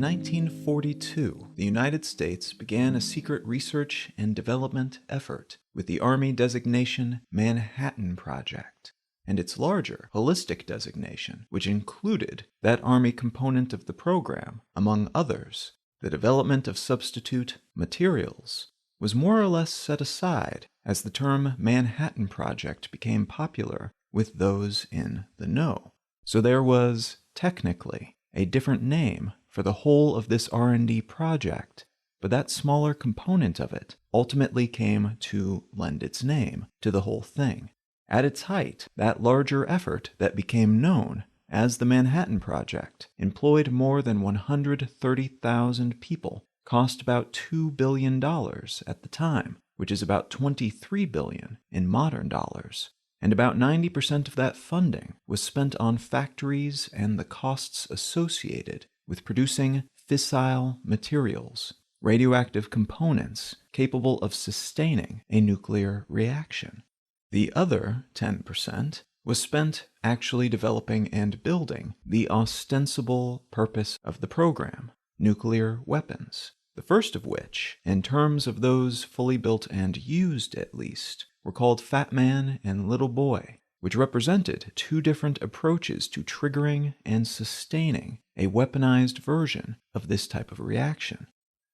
1942, the United States began a secret research and development effort with the Army designation Manhattan Project, and its larger, holistic designation, which included that Army component of the program, among others, the development of substitute materials, was more or less set aside as the term Manhattan Project became popular with those in the know. So there was, technically, a different name for the whole of this R&D project, but that smaller component of it ultimately came to lend its name to the whole thing. At its height, that larger effort that became known as the Manhattan Project employed more than 130,000 people, cost about $2 billion at the time, which is about $23 billion in modern dollars, and about 90% of that funding was spent on factories and the costs associated with producing fissile materials, radioactive components capable of sustaining a nuclear reaction. The other 10% was spent actually developing and building the ostensible purpose of the program, nuclear weapons, the first of which, in terms of those fully built and used at least, were called Fat Man and Little Boy, which represented two different approaches to triggering and sustaining a weaponized version of this type of reaction.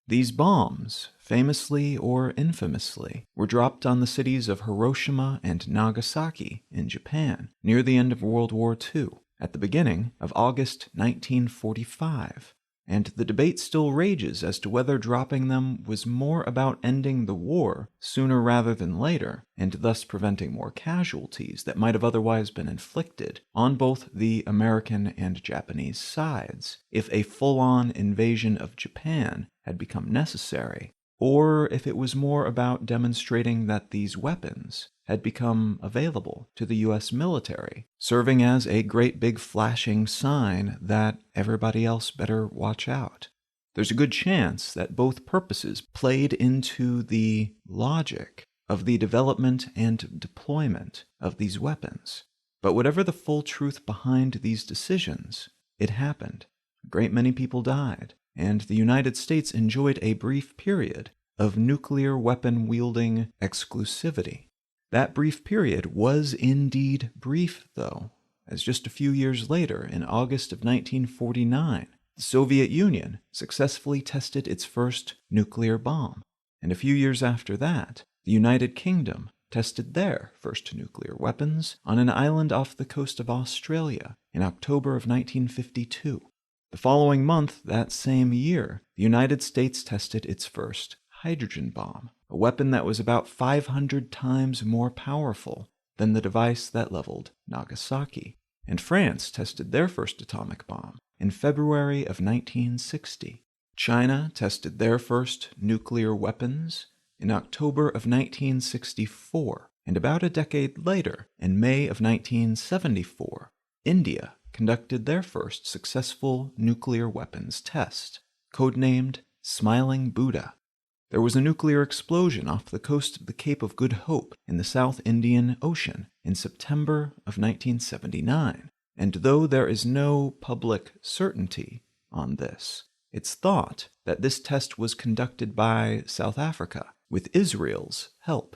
These bombs, famously or infamously, were dropped on the cities of Hiroshima and Nagasaki in Japan near the end of World War II, at the beginning of August 1945. And the debate still rages as to whether dropping them was more about ending the war sooner rather than later, and thus preventing more casualties that might have otherwise been inflicted on both the American and Japanese sides if a full-on invasion of Japan had become necessary, or if it was more about demonstrating that these weapons had become available to the U.S. military, serving as a great big flashing sign that everybody else better watch out. There's a good chance that both purposes played into the logic of the development and deployment of these weapons. But whatever the full truth behind these decisions, it happened. A great many people died, and the United States enjoyed a brief period of nuclear weapon-wielding exclusivity. That brief period was indeed brief, though, as just a few years later, in August of 1949, the Soviet Union successfully tested its first nuclear bomb, and a few years after that, the United Kingdom tested their first nuclear weapons on an island off the coast of Australia in October of 1952. The following month, that same year, the United States tested its first hydrogen bomb, a weapon that was about 500 times more powerful than the device that leveled Nagasaki. And France tested their first atomic bomb in February of 1960. China tested their first nuclear weapons in October of 1964. And about a decade later, in May of 1974, India conducted their first successful nuclear weapons test, codenamed Smiling Buddha. There was a nuclear explosion off the coast of the Cape of Good Hope in the South Indian Ocean in September of 1979, and though there is no public certainty on this, it's thought that this test was conducted by South Africa with Israel's help.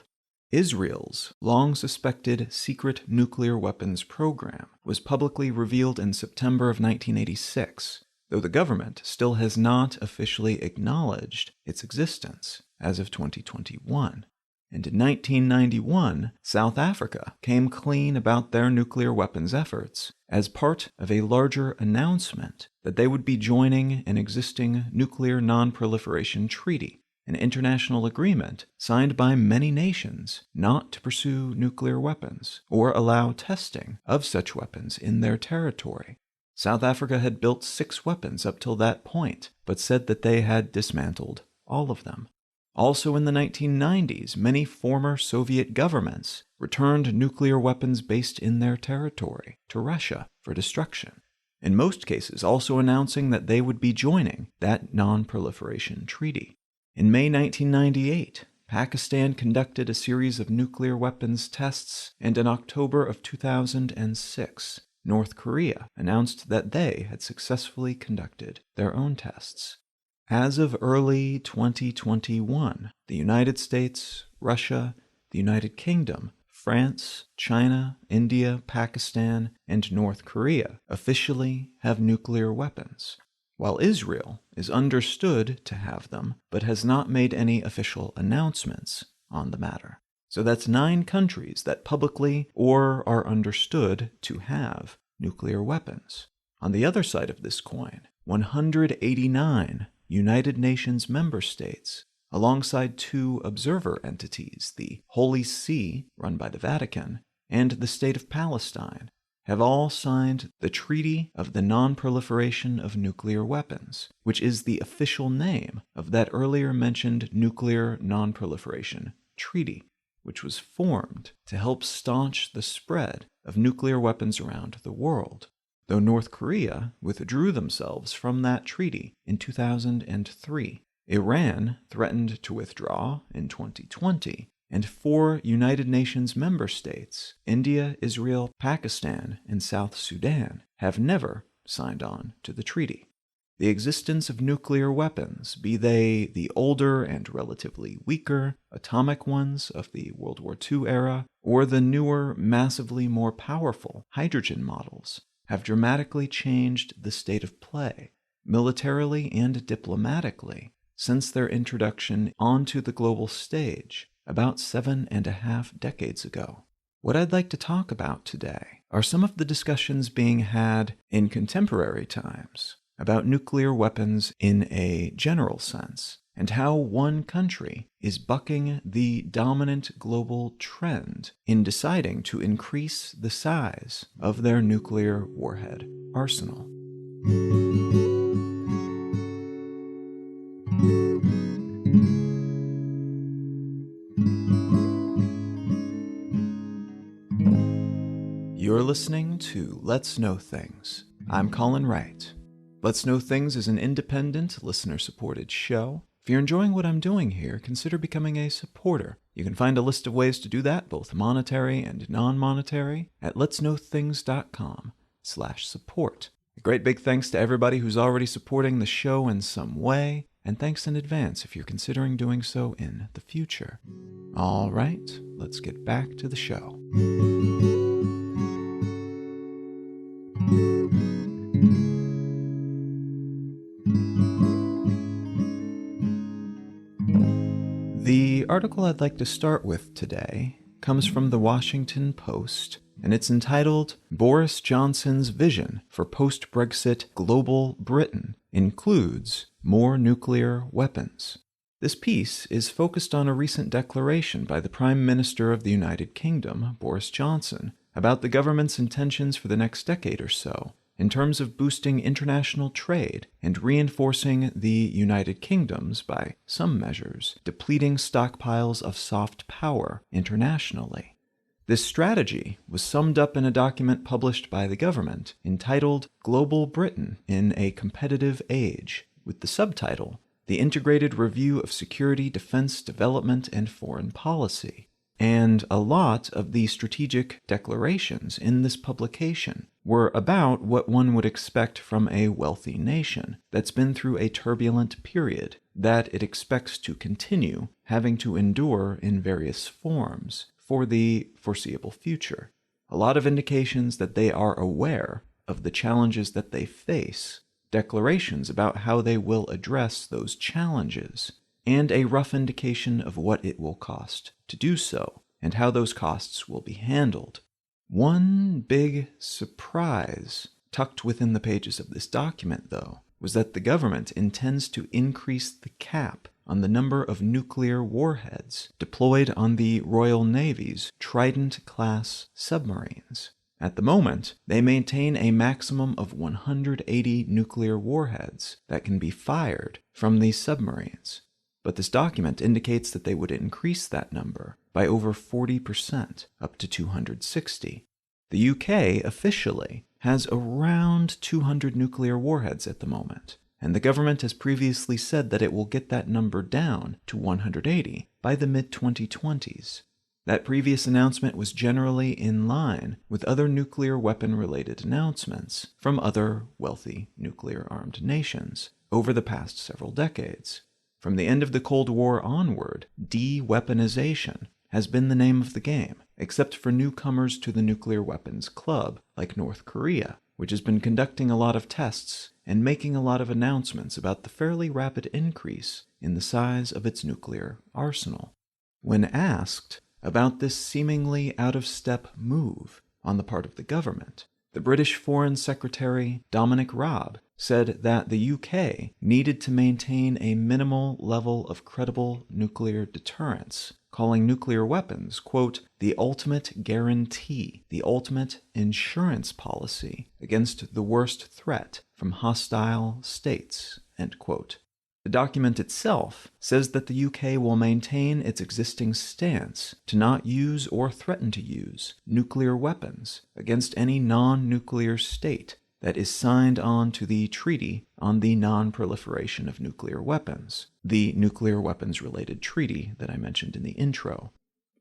Israel's long-suspected secret nuclear weapons program was publicly revealed in September of 1986, though the government still has not officially acknowledged its existence as of 2021. And in 1991, South Africa came clean about their nuclear weapons efforts as part of a larger announcement that they would be joining an existing nuclear non-proliferation treaty, an international agreement signed by many nations not to pursue nuclear weapons or allow testing of such weapons in their territory. South Africa had built 6 weapons up till that point, but said that they had dismantled all of them. Also in the 1990s, many former Soviet governments returned nuclear weapons based in their territory to Russia for destruction, in most cases also announcing that they would be joining that non-proliferation treaty. In May 1998, Pakistan conducted a series of nuclear weapons tests, and in October of 2006, North Korea announced that they had successfully conducted their own tests. As of early 2021, the United States, Russia, the United Kingdom, France, China, India, Pakistan, and North Korea officially have nuclear weapons, while Israel is understood to have them but has not made any official announcements on the matter. So that's 9 countries that publicly or are understood to have nuclear weapons. On the other side of this coin, 189 United Nations member states, alongside 2 observer entities, the Holy See, run by the Vatican, and the State of Palestine, have all signed the Treaty of the Non-Proliferation of Nuclear Weapons, which is the official name of that earlier mentioned Nuclear Non-Proliferation Treaty, which was formed to help staunch the spread of nuclear weapons around the world, though North Korea withdrew themselves from that treaty in 2003. Iran threatened to withdraw in 2020, and 4 United Nations member states, India, Israel, Pakistan, and South Sudan, have never signed on to the treaty. The existence of nuclear weapons, be they the older and relatively weaker atomic ones of the World War II era, or the newer, massively more powerful hydrogen models, have dramatically changed the state of play, militarily and diplomatically, since their introduction onto the global stage about 7.5 decades ago. What I'd like to talk about today are some of the discussions being had in contemporary times about nuclear weapons in a general sense, and how one country is bucking the dominant global trend in deciding to increase the size of their nuclear warhead arsenal. You're listening to Let's Know Things. I'm Colin Wright. Let's Know Things is an independent, listener-supported show. If you're enjoying what I'm doing here, consider becoming a supporter. You can find a list of ways to do that, both monetary and non-monetary, at letsknowthings.com/support. A great big thanks to everybody who's already supporting the show in some way, and thanks in advance if you're considering doing so in the future. All right, let's get back to the show. The article I'd like to start with today comes from the Washington Post, and it's entitled "Boris Johnson's Vision for Post-Brexit Global Britain Includes More Nuclear Weapons." This piece is focused on a recent declaration by the Prime Minister of the United Kingdom, Boris Johnson, about the government's intentions for the next decade or so, in terms of boosting international trade and reinforcing the United Kingdom's, by some measures, depleting stockpiles of soft power internationally. This strategy was summed up in a document published by the government entitled "Global Britain in a Competitive Age," with the subtitle, "The Integrated Review of Security, Defense, Development, and Foreign Policy." And a lot of the strategic declarations in this publication were about what one would expect from a wealthy nation that's been through a turbulent period that it expects to continue having to endure in various forms for the foreseeable future. A lot of indications that they are aware of the challenges that they face, declarations about how they will address those challenges, and a rough indication of what it will cost to do so, and how those costs will be handled. One big surprise tucked within the pages of this document, though, was that the government intends to increase the cap on the number of nuclear warheads deployed on the Royal Navy's Trident-class submarines. At the moment, they maintain a maximum of 180 nuclear warheads that can be fired from these submarines. But this document indicates that they would increase that number by over 40%, up to 260. The UK officially has around 200 nuclear warheads at the moment, and the government has previously said that it will get that number down to 180 by the mid-2020s. That previous announcement was generally in line with other nuclear weapon-related announcements from other wealthy nuclear-armed nations over the past several decades. From the end of the Cold War onward, de-weaponization has been the name of the game, except for newcomers to the nuclear weapons club, like North Korea, which has been conducting a lot of tests and making a lot of announcements about the fairly rapid increase in the size of its nuclear arsenal. When asked about this seemingly out-of-step move on the part of the government, the British Foreign Secretary Dominic Raab said that the UK needed to maintain a minimal level of credible nuclear deterrence, calling nuclear weapons, quote, the ultimate guarantee, the ultimate insurance policy against the worst threat from hostile states, end quote. The document itself says that the UK will maintain its existing stance to not use or threaten to use nuclear weapons against any non-nuclear state that is signed on to the Treaty on the Non-Proliferation of Nuclear Weapons, the nuclear weapons-related treaty that I mentioned in the intro,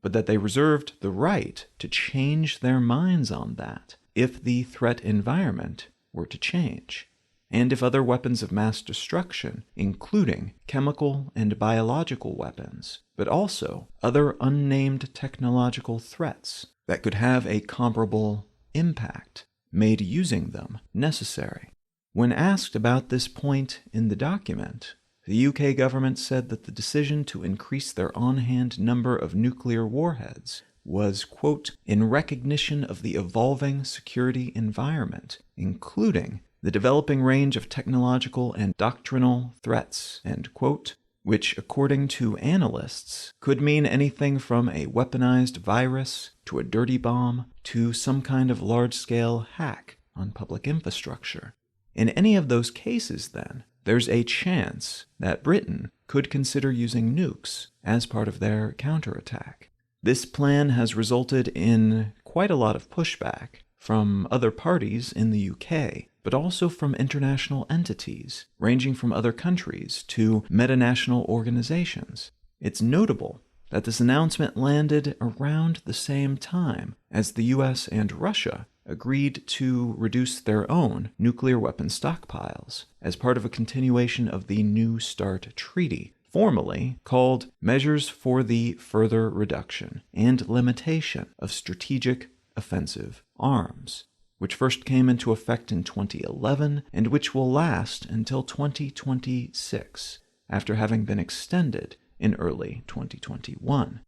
but that they reserved the right to change their minds on that if the threat environment were to change, and if other weapons of mass destruction, including chemical and biological weapons, but also other unnamed technological threats that could have a comparable impact, made using them necessary. When asked about this point in the document, the UK government said that the decision to increase their on-hand number of nuclear warheads was, quote, in recognition of the evolving security environment, including the developing range of technological and doctrinal threats, end quote, which, according to analysts, could mean anything from a weaponized virus to a dirty bomb to some kind of large-scale hack on public infrastructure. In any of those cases, then, there's a chance that Britain could consider using nukes as part of their counterattack. This plan has resulted in quite a lot of pushback from other parties in the UK, but also from international entities, ranging from other countries to metanational organizations. It's notable that this announcement landed around the same time as the US and Russia agreed to reduce their own nuclear weapon stockpiles as part of a continuation of the New START Treaty, formally called Measures for the Further Reduction and Limitation of Strategic Offensive Arms, which first came into effect in 2011 and which will last until 2026, after having been extended in early 2021.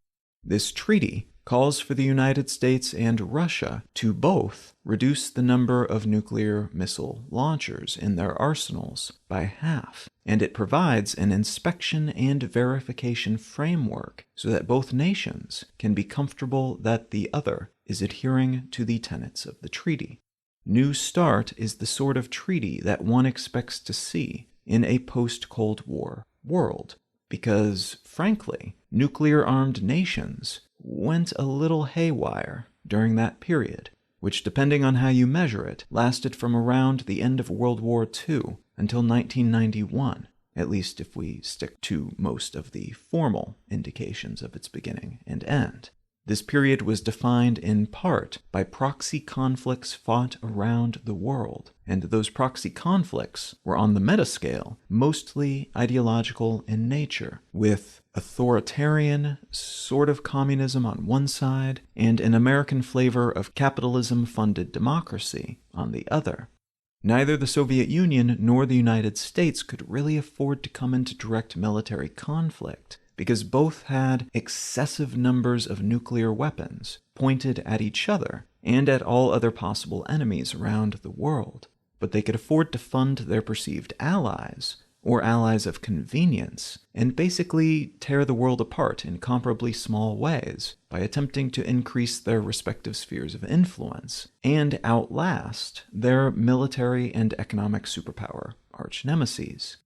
This treaty calls for the United States and Russia to both reduce the number of nuclear missile launchers in their arsenals by half, and it provides an inspection and verification framework so that both nations can be comfortable that the other is adhering to the tenets of the treaty. New START is the sort of treaty that one expects to see in a post-Cold War world, because, frankly, nuclear-armed nations went a little haywire during that period, which, depending on how you measure it, lasted from around the end of World War II until 1991, at least if we stick to most of the formal indications of its beginning and end. This period was defined in part by proxy conflicts fought around the world, and those proxy conflicts were on the metascale mostly ideological in nature, with authoritarian sort of communism on one side and an American flavor of capitalism-funded democracy on the other. Neither the Soviet Union nor the United States could really afford to come into direct military conflict, because both had excessive numbers of nuclear weapons pointed at each other and at all other possible enemies around the world. But they could afford to fund their perceived allies, or allies of convenience, and basically tear the world apart in comparably small ways by attempting to increase their respective spheres of influence and outlast their military and economic superpower arch-nemeses.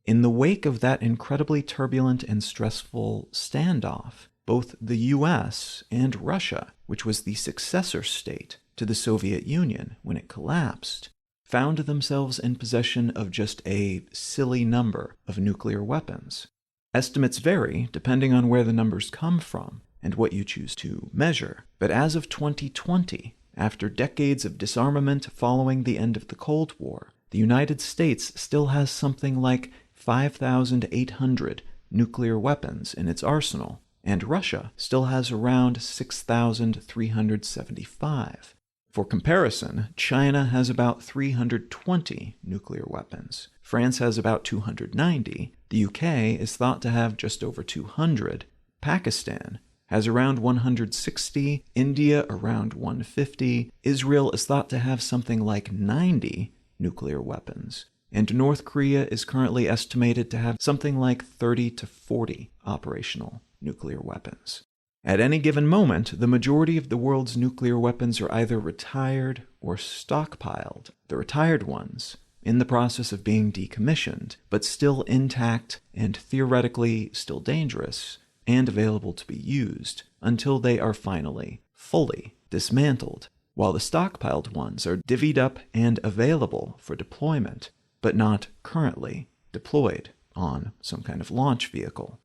In the wake of that incredibly turbulent and stressful standoff, both the US and Russia, which was the successor state to the Soviet Union when it collapsed, found themselves in possession of just a silly number of nuclear weapons. Estimates vary depending on where the numbers come from, and what you choose to measure. But as of 2020, after decades of disarmament following the end of the Cold War, the United States still has something like 5,800 nuclear weapons in its arsenal, and Russia still has around 6,375. For comparison, China has about 320 nuclear weapons. France has about 290. The UK is thought to have just over 200. Pakistan has around 160. India around 150. Israel is thought to have something like 90 nuclear weapons. And North Korea is currently estimated to have something like 30 to 40 operational nuclear weapons. At any given moment, the majority of the world's nuclear weapons are either retired or stockpiled. The retired ones, in the process of being decommissioned, but still intact and theoretically still dangerous and available to be used until they are finally fully dismantled, while the stockpiled ones are divvied up and available for deployment, but not currently deployed on some kind of launch vehicle.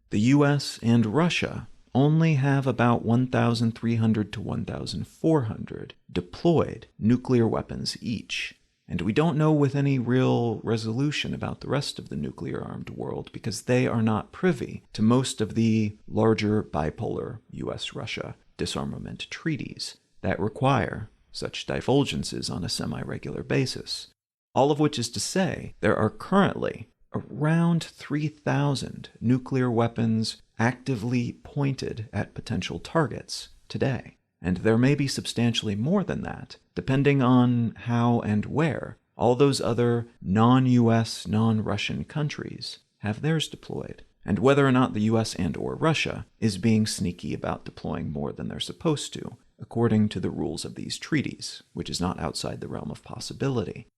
The US and Russia only have about 1,300 to 1,400 deployed nuclear weapons each, and we don't know with any real resolution about the rest of the nuclear-armed world because they are not privy to most of the larger bipolar US-Russia disarmament treaties that require such divulgences on a semi-regular basis. All of which is to say, there are currently around 3,000 nuclear weapons actively pointed at potential targets today. And there may be substantially more than that, depending on how and where all those other non-US, non-Russian countries have theirs deployed, and whether or not the US and or Russia is being sneaky about deploying more than they're supposed to, according to the rules of these treaties, which is not outside the realm of possibility.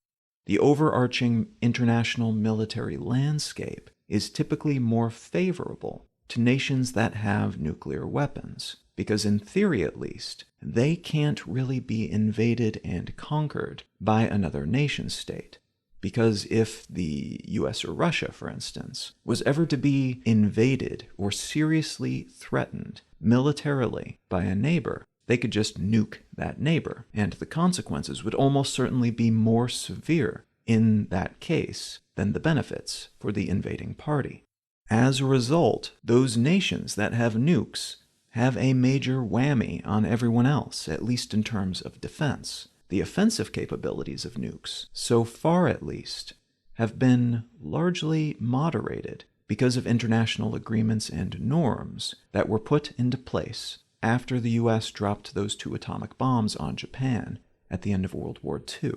The overarching international military landscape is typically more favorable to nations that have nuclear weapons, because in theory at least, they can't really be invaded and conquered by another nation-state. Because if the US or Russia, for instance, was ever to be invaded or seriously threatened militarily by a neighbor, they could just nuke that neighbor, and the consequences would almost certainly be more severe in that case than the benefits for the invading party. As a result, those nations that have nukes have a major whammy on everyone else, at least in terms of defense. The offensive capabilities of nukes, so far at least, have been largely moderated because of international agreements and norms that were put into place after the US dropped those 2 atomic bombs on Japan at the end of World War II.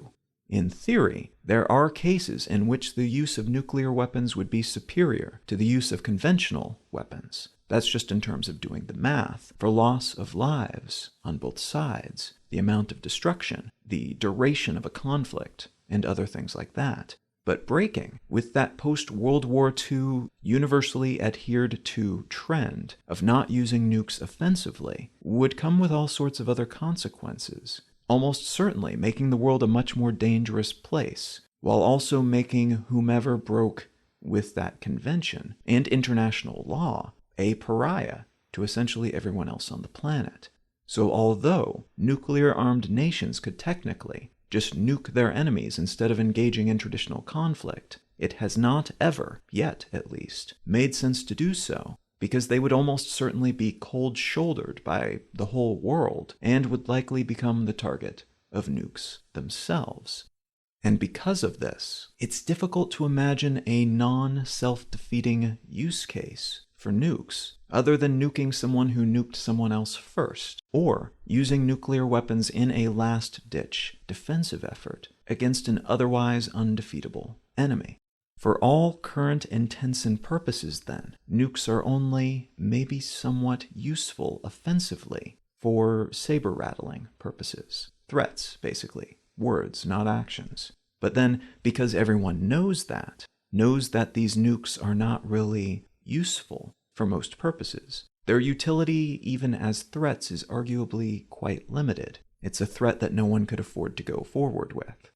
In theory, there are cases in which the use of nuclear weapons would be superior to the use of conventional weapons. That's just in terms of doing the math for loss of lives on both sides, the amount of destruction, the duration of a conflict, and other things like that. But breaking with that post-World War II universally adhered to trend of not using nukes offensively would come with all sorts of other consequences, almost certainly making the world a much more dangerous place, while also making whomever broke with that convention and international law a pariah to essentially everyone else on the planet. So although nuclear-armed nations could technically just nuke their enemies instead of engaging in traditional conflict, it has not ever, yet at least, made sense to do so, because they would almost certainly be cold-shouldered by the whole world and would likely become the target of nukes themselves. And because of this, it's difficult to imagine a non-self-defeating use case for nukes, other than nuking someone who nuked someone else first, or using nuclear weapons in a last-ditch defensive effort against an otherwise undefeatable enemy. For all current intents and purposes, then, nukes are only maybe somewhat useful offensively for saber-rattling purposes. Threats, basically. Words, not actions. But then, because everyone knows that these nukes are not really useful for most purposes, their utility even as threats is arguably quite limited. It's a threat that no one could afford to go forward with.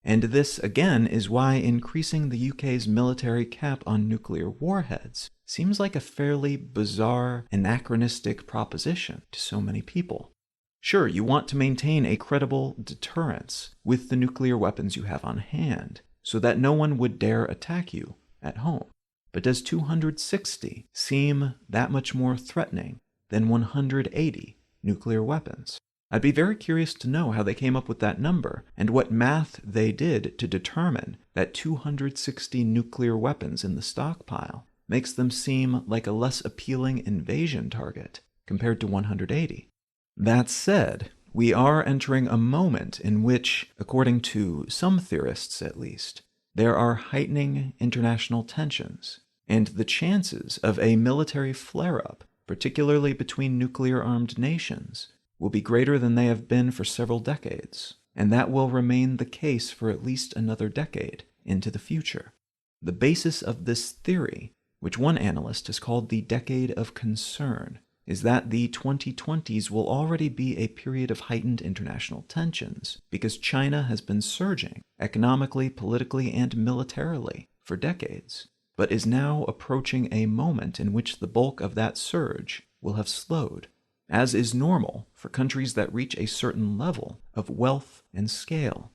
And this, again, is why increasing the UK's military cap on nuclear warheads seems like a fairly bizarre, anachronistic proposition to so many people. Sure, you want to maintain a credible deterrence with the nuclear weapons you have on hand, so that no one would dare attack you at home. But does 260 seem that much more threatening than 180 nuclear weapons? I'd be very curious to know how they came up with that number and what math they did to determine that 260 nuclear weapons in the stockpile makes them seem like a less appealing invasion target compared to 180. That said, we are entering a moment in which, according to some theorists at least, there are heightening international tensions, and the chances of a military flare-up, particularly between nuclear-armed nations, will be greater than they have been for several decades, and that will remain the case for at least another decade into the future. The basis of this theory, which one analyst has called the Decade of Concern, is that the 2020s will already be a period of heightened international tensions because China has been surging economically, politically, and militarily for decades, but is now approaching a moment in which the bulk of that surge will have slowed, as is normal for countries that reach a certain level of wealth and scale.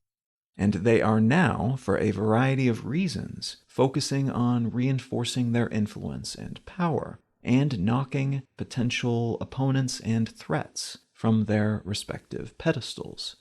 And they are now, for a variety of reasons, focusing on reinforcing their influence and power, and knocking potential opponents and threats from their respective pedestals.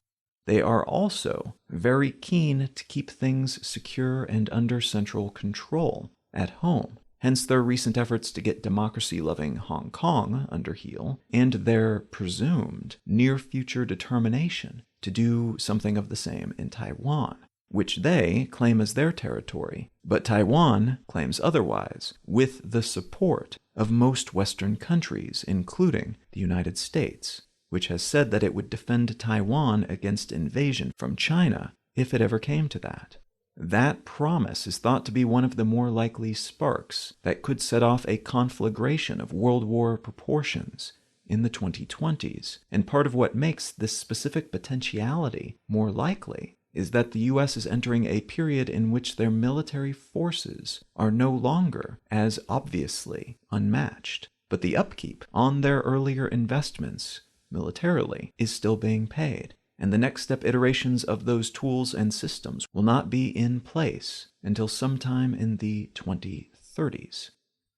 They are also very keen to keep things secure and under central control at home, hence their recent efforts to get democracy-loving Hong Kong under heel, and their presumed near-future determination to do something of the same in Taiwan, which they claim as their territory, but Taiwan claims otherwise, with the support of most Western countries, including the United States, which has said that it would defend Taiwan against invasion from China if it ever came to that. That promise is thought to be one of the more likely sparks that could set off a conflagration of World War proportions in the 2020s, and part of what makes this specific potentiality more likely is that the U.S. is entering a period in which their military forces are no longer as obviously unmatched, but the upkeep on their earlier investments militarily is still being paid, and the next step iterations of those tools and systems will not be in place until sometime in the 2030s.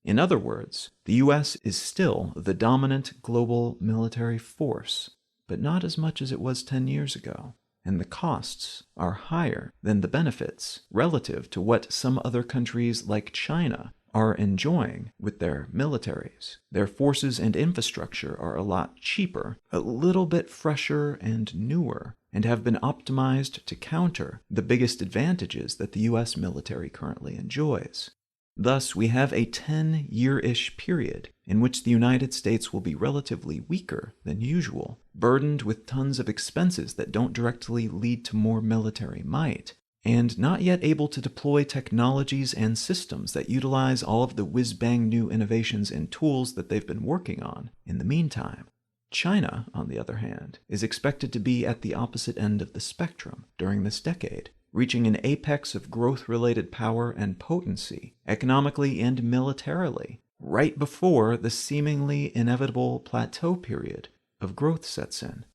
In other words, the U.S. is still the dominant global military force, but not as much as it was 10 years ago. And the costs are higher than the benefits relative to what some other countries like China are enjoying with their militaries. Their forces and infrastructure are a lot cheaper, a little bit fresher and newer, and have been optimized to counter the biggest advantages that the U.S. military currently enjoys. Thus, we have a 10-year-ish period in which the United States will be relatively weaker than usual, burdened with tons of expenses that don't directly lead to more military might, and not yet able to deploy technologies and systems that utilize all of the whiz-bang new innovations and tools that they've been working on in the meantime. China, on the other hand, is expected to be at the opposite end of the spectrum during this decade, reaching an apex of growth-related power and potency, economically and militarily, right before the seemingly inevitable plateau period of growth sets in.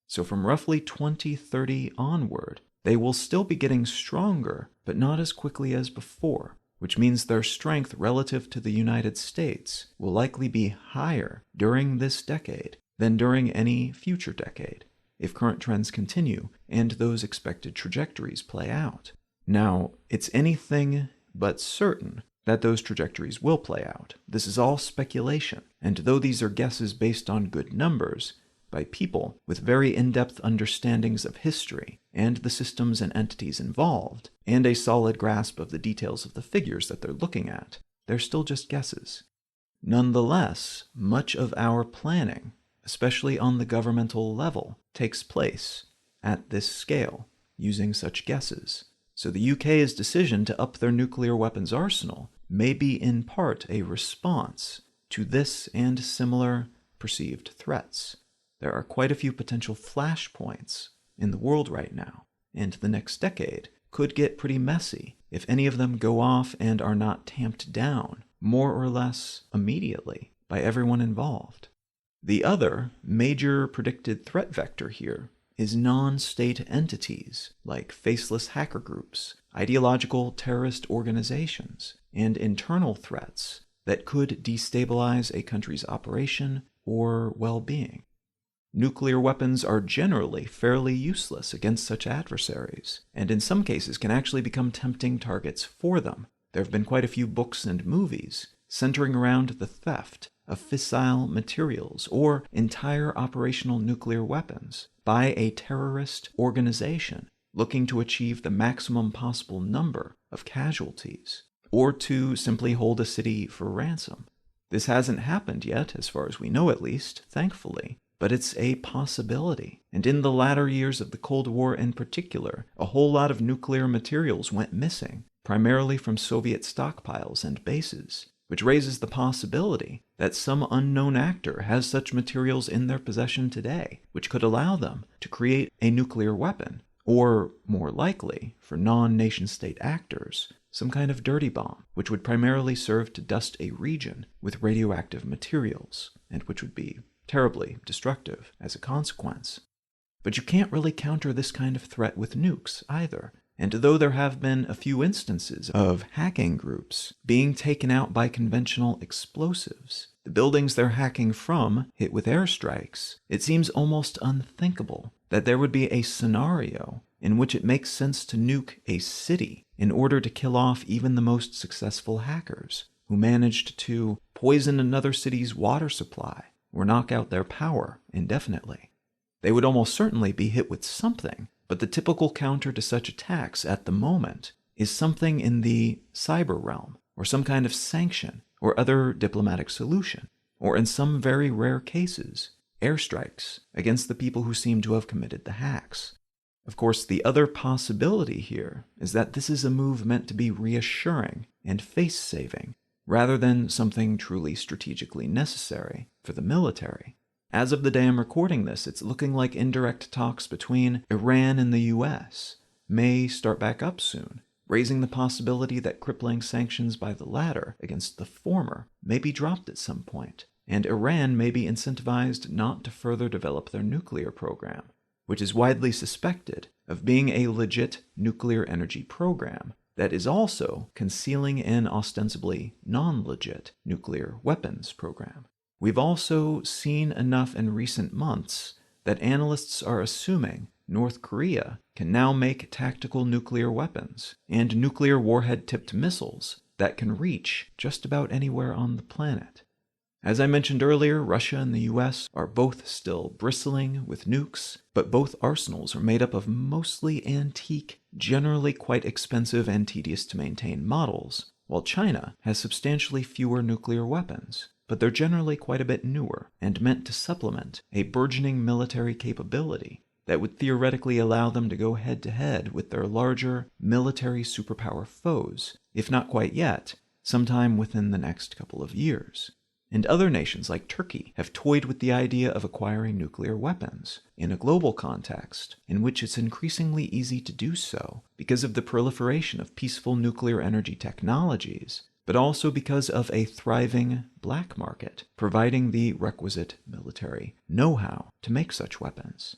So from roughly 2030 onward, they will still be getting stronger, but not as quickly as before, which means their strength relative to the United States will likely be higher during this decade than during any future decade, if current trends continue and those expected trajectories play out. Now, it's anything but certain that those trajectories will play out. This is all speculation, and though these are guesses based on good numbers, by people with very in-depth understandings of history and the systems and entities involved, and a solid grasp of the details of the figures that they're looking at, they're still just guesses. Nonetheless, much of our planning, especially on the governmental level, takes place at this scale, using such guesses. So the UK's decision to up their nuclear weapons arsenal may be in part a response to this and similar perceived threats. There are quite a few potential flashpoints in the world right now, and the next decade could get pretty messy if any of them go off and are not tamped down more or less immediately by everyone involved. The other major predicted threat vector here is non-state entities like faceless hacker groups, ideological terrorist organizations, and internal threats that could destabilize a country's operation or well-being. Nuclear weapons are generally fairly useless against such adversaries, and in some cases can actually become tempting targets for them. There have been quite a few books and movies centering around the theft of fissile materials or entire operational nuclear weapons by a terrorist organization looking to achieve the maximum possible number of casualties, or to simply hold a city for ransom. This hasn't happened yet, as far as we know at least, thankfully, but it's a possibility. And in the latter years of the Cold War in particular, a whole lot of nuclear materials went missing, primarily from Soviet stockpiles and bases, which raises the possibility that some unknown actor has such materials in their possession today, which could allow them to create a nuclear weapon, or, more likely, for non-nation-state actors, some kind of dirty bomb, which would primarily serve to dust a region with radioactive materials, and which would be terribly destructive as a consequence. But you can't really counter this kind of threat with nukes either. And though there have been a few instances of hacking groups being taken out by conventional explosives, the buildings they're hacking from hit with airstrikes, it seems almost unthinkable that there would be a scenario in which it makes sense to nuke a city in order to kill off even the most successful hackers who managed to poison another city's water supply or knock out their power indefinitely. They would almost certainly be hit with something, but the typical counter to such attacks at the moment is something in the cyber realm, or some kind of sanction, or other diplomatic solution, or in some very rare cases, airstrikes against the people who seem to have committed the hacks. Of course, the other possibility here is that this is a move meant to be reassuring and face-saving, rather than something truly strategically necessary for the military. As of the day I'm recording this, it's looking like indirect talks between Iran and the US may start back up soon, raising the possibility that crippling sanctions by the latter against the former may be dropped at some point, and Iran may be incentivized not to further develop their nuclear program, which is widely suspected of being a legit nuclear energy program that is also concealing an ostensibly non-legit nuclear weapons program. We've also seen enough in recent months that analysts are assuming North Korea can now make tactical nuclear weapons and nuclear warhead-tipped missiles that can reach just about anywhere on the planet. As I mentioned earlier, Russia and the US are both still bristling with nukes, but both arsenals are made up of mostly antique, generally quite expensive and tedious to maintain models, while China has substantially fewer nuclear weapons, but they're generally quite a bit newer and meant to supplement a burgeoning military capability that would theoretically allow them to go head-to-head with their larger military superpower foes, if not quite yet, sometime within the next couple of years. And other nations like Turkey have toyed with the idea of acquiring nuclear weapons in a global context in which it's increasingly easy to do so because of the proliferation of peaceful nuclear energy technologies, but also because of a thriving black market providing the requisite military know-how to make such weapons.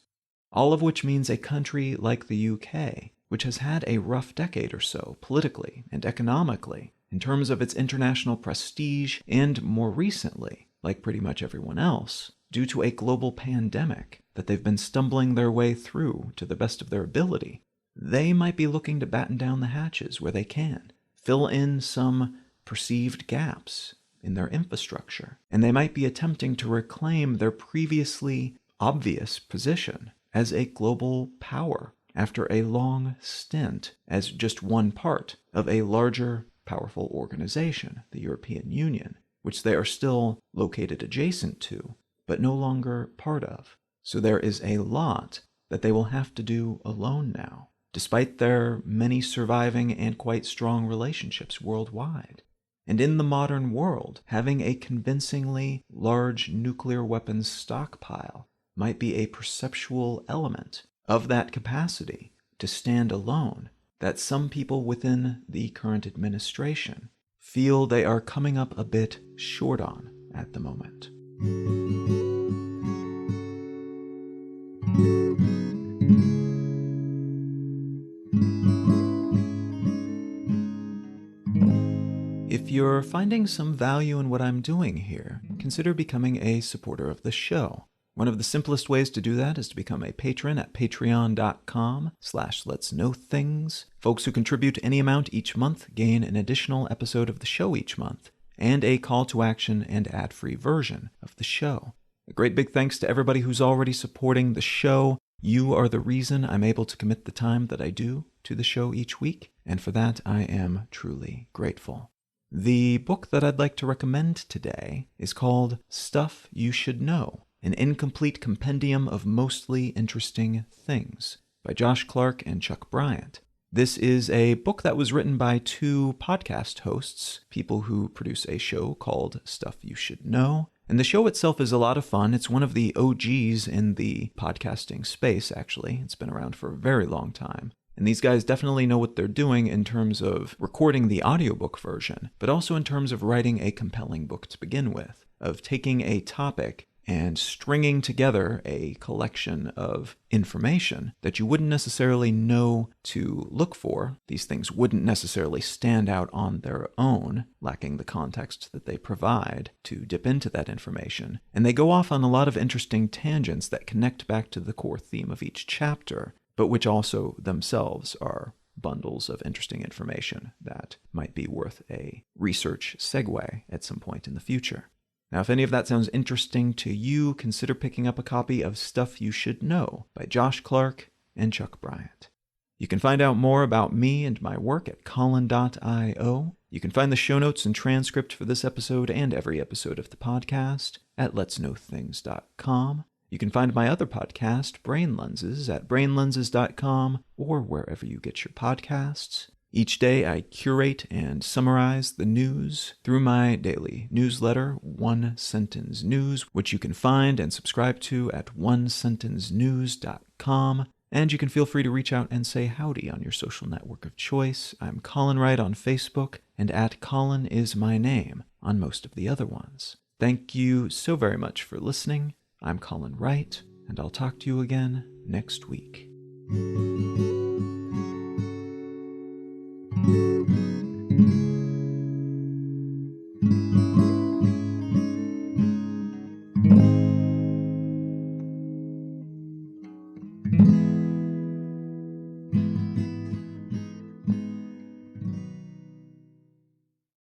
All of which means a country like the UK, which has had a rough decade or so politically and economically, in terms of its international prestige, and more recently, like pretty much everyone else, due to a global pandemic that they've been stumbling their way through to the best of their ability, they might be looking to batten down the hatches where they can, fill in some perceived gaps in their infrastructure, and they might be attempting to reclaim their previously obvious position as a global power after a long stint as just one part of a larger powerful organization, the European Union, which they are still located adjacent to, but no longer part of. So there is a lot that they will have to do alone now, despite their many surviving and quite strong relationships worldwide. And in the modern world, having a convincingly large nuclear weapons stockpile might be a perceptual element of that capacity to stand alone that some people within the current administration feel they are coming up a bit short on at the moment. If you're finding some value in what I'm doing here, consider becoming a supporter of the show. One of the simplest ways to do that is to become a patron at patreon.com/letsknowthings. Folks who contribute any amount each month gain an additional episode of the show each month, and a call to action and ad-free version of the show. A great big thanks to everybody who's already supporting the show. You are the reason I'm able to commit the time that I do to the show each week, and for that I am truly grateful. The book that I'd like to recommend today is called Stuff You Should Know, an incomplete compendium of mostly interesting things by Josh Clark and Chuck Bryant. This is a book that was written by two podcast hosts, people who produce a show called Stuff You Should Know. And the show itself is a lot of fun. It's one of the OGs in the podcasting space, actually. It's been around for a very long time. And these guys definitely know what they're doing in terms of recording the audiobook version, but also in terms of writing a compelling book to begin with, of taking a topic and stringing together a collection of information that you wouldn't necessarily know to look for. These things wouldn't necessarily stand out on their own, lacking the context that they provide to dip into that information. And they go off on a lot of interesting tangents that connect back to the core theme of each chapter, but which also themselves are bundles of interesting information that might be worth a research segue at some point in the future. Now, if any of that sounds interesting to you, consider picking up a copy of Stuff You Should Know by Josh Clark and Chuck Bryant. You can find out more about me and my work at Colin.io. You can find the show notes and transcript for this episode and every episode of the podcast at letsknowthings.com. You can find my other podcast, Brain Lenses, at brainlenses.com or wherever you get your podcasts. Each day I curate and summarize the news through my daily newsletter, One Sentence News, which you can find and subscribe to at onesentencenews.com. And you can feel free to reach out and say howdy on your social network of choice. I'm Colin Wright on Facebook, and at Colin is my name on most of the other ones. Thank you so very much for listening. I'm Colin Wright, and I'll talk to you again next week.